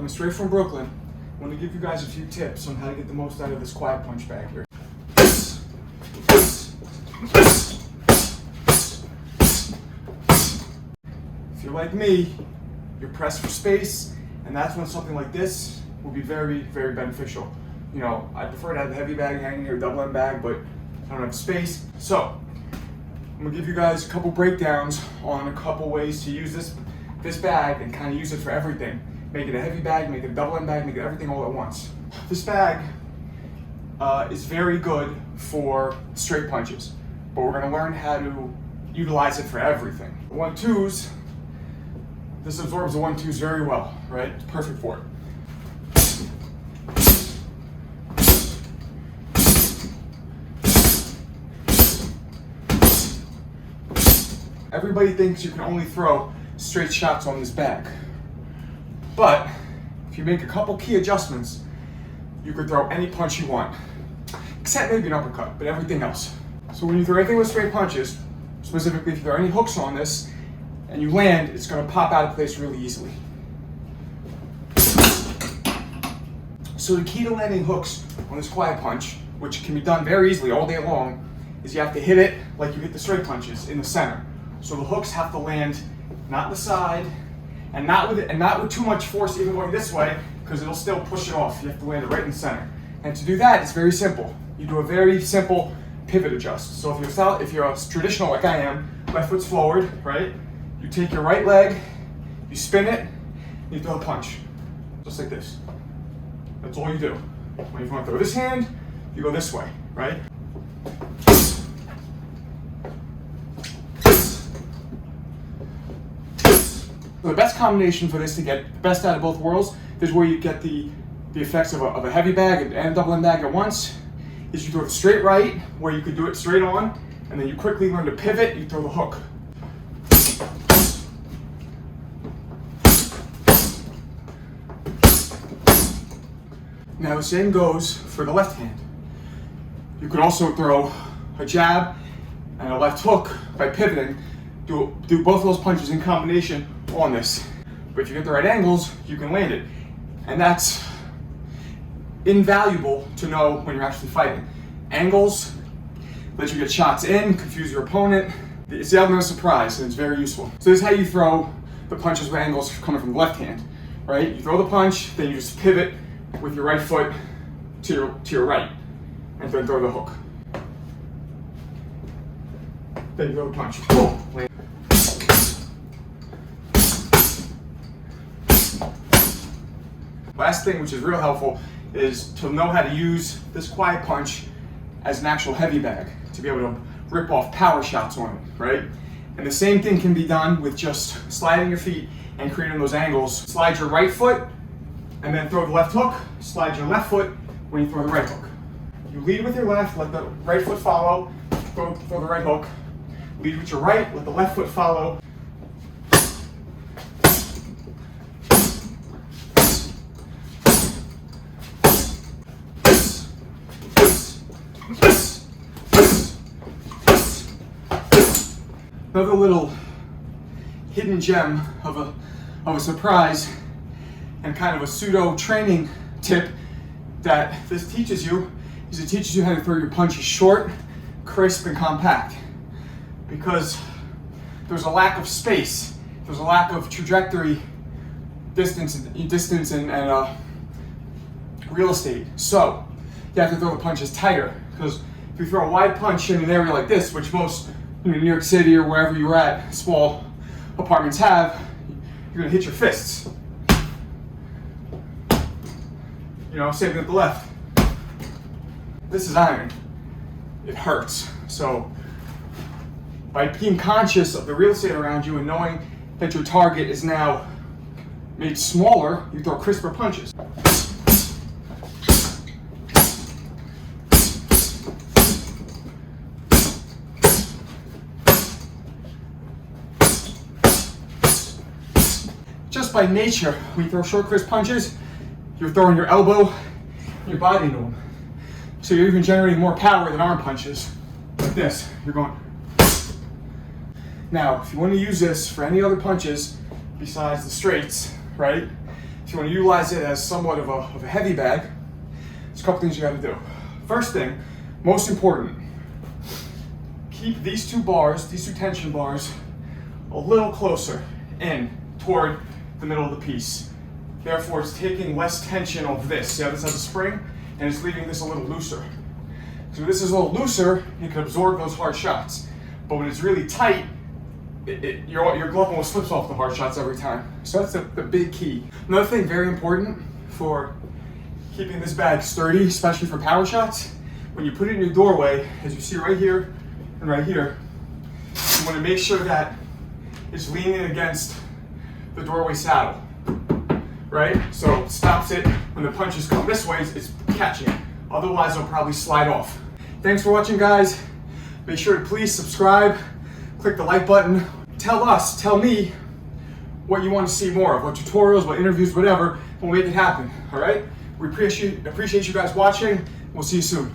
coming straight from Brooklyn. I want to give you guys a few tips on how to get the most out of this quiet punch bag here. If you're like me, you're pressed for space, and that's when something like this will be very, very beneficial. You know, I prefer to have a heavy bag hanging here, double end bag, but I don't have space. So, I'm gonna give you guys a couple breakdowns on a couple ways to use this bag and kind of use it for everything. Make it a heavy bag, make it a double end bag, make it everything all at once. This bag is very good for straight punches, but we're gonna learn how to utilize it for everything. The 1-2s, this absorbs the 1-2s very well, right? It's perfect for it. Everybody thinks you can only throw straight shots on this bag. But if you make a couple key adjustments, you could throw any punch you want. Except maybe an uppercut, but everything else. So when you throw anything with straight punches, specifically if you throw any hooks on this, and you land, it's gonna pop out of place really easily. So the key to landing hooks on this quiet punch, which can be done very easily all day long, is you have to hit it like you hit the straight punches in the center. So the hooks have to land not the side, and not with too much force even going this way, because it'll still push it off. You have to land it right in the center. And to do that, it's very simple. You do a very simple pivot adjust. So if you're a traditional like I am, left foot's forward, right? You take your right leg, you spin it, and you throw a punch. Just like this. That's all you do. When you want to throw this hand, you go this way, right? So the best combination for this to get the best out of both worlds, this is where you get the effects of a heavy bag and a double end bag at once, is you throw it straight right, where you could do it straight on, and then you quickly learn to pivot, you throw the hook. Now the same goes for the left hand. You could also throw a jab and a left hook by pivoting, do both of those punches in combination on this. But if you get the right angles, you can land it. And that's invaluable to know when you're actually fighting. Angles let you get shots in, confuse your opponent. It's the element of surprise, and it's very useful. So this is how you throw the punches with angles coming from the left hand, right? You throw the punch, then you just pivot with your right foot to your right, and then throw the hook. Then you throw the punch. Boom. Land. Last thing, which is real helpful, is to know how to use this quiet punch as an actual heavy bag, to be able to rip off power shots on it, right? And the same thing can be done with just sliding your feet and creating those angles. Slide your right foot, and then throw the left hook. Slide your left foot when you throw the right hook. You lead with your left, let the right foot follow, throw the right hook. Lead with your right, let the left foot follow. Another little hidden gem of a surprise and kind of a pseudo training tip that this teaches you is it teaches you how to throw your punches short, crisp, and compact. Because there's a lack of space, there's a lack of trajectory, distance and real estate. So you have to throw the punches tighter, because if you throw a wide punch in an area like this, which most New York City or wherever you're at, small apartments have, you're gonna hit your fists. You know, same with the left. This is iron. It hurts. So by being conscious of the real estate around you and knowing that your target is now made smaller, you throw crisper punches. Just by nature, when you throw short, crisp punches, you're throwing your elbow and your body into them. So you're even generating more power than arm punches. Like this, you're going. Now, if you want to use this for any other punches besides the straights, right? If if you want to utilize it as somewhat of a heavy bag, there's a couple things you got to do. First thing, most important, keep these two tension bars, a little closer in toward the middle of the piece. Therefore, it's taking less tension off this. See how this has a spring? And it's leaving this a little looser. So this is a little looser, you can absorb those hard shots. But when it's really tight, your glove almost slips off the hard shots every time. So that's the big key. Another thing very important for keeping this bag sturdy, especially for power shots, when you put it in your doorway, as you see right here and right here, you want to make sure that it's leaning against the doorway saddle, right? So it stops it when the punches come this way, it's catching it. Otherwise, it'll probably slide off. Thanks for watching, guys. Make sure to please subscribe, click the like button. Tell me what you want to see more of, what tutorials, what interviews, whatever, and we'll make it happen, all right? We appreciate you guys watching. We'll see you soon.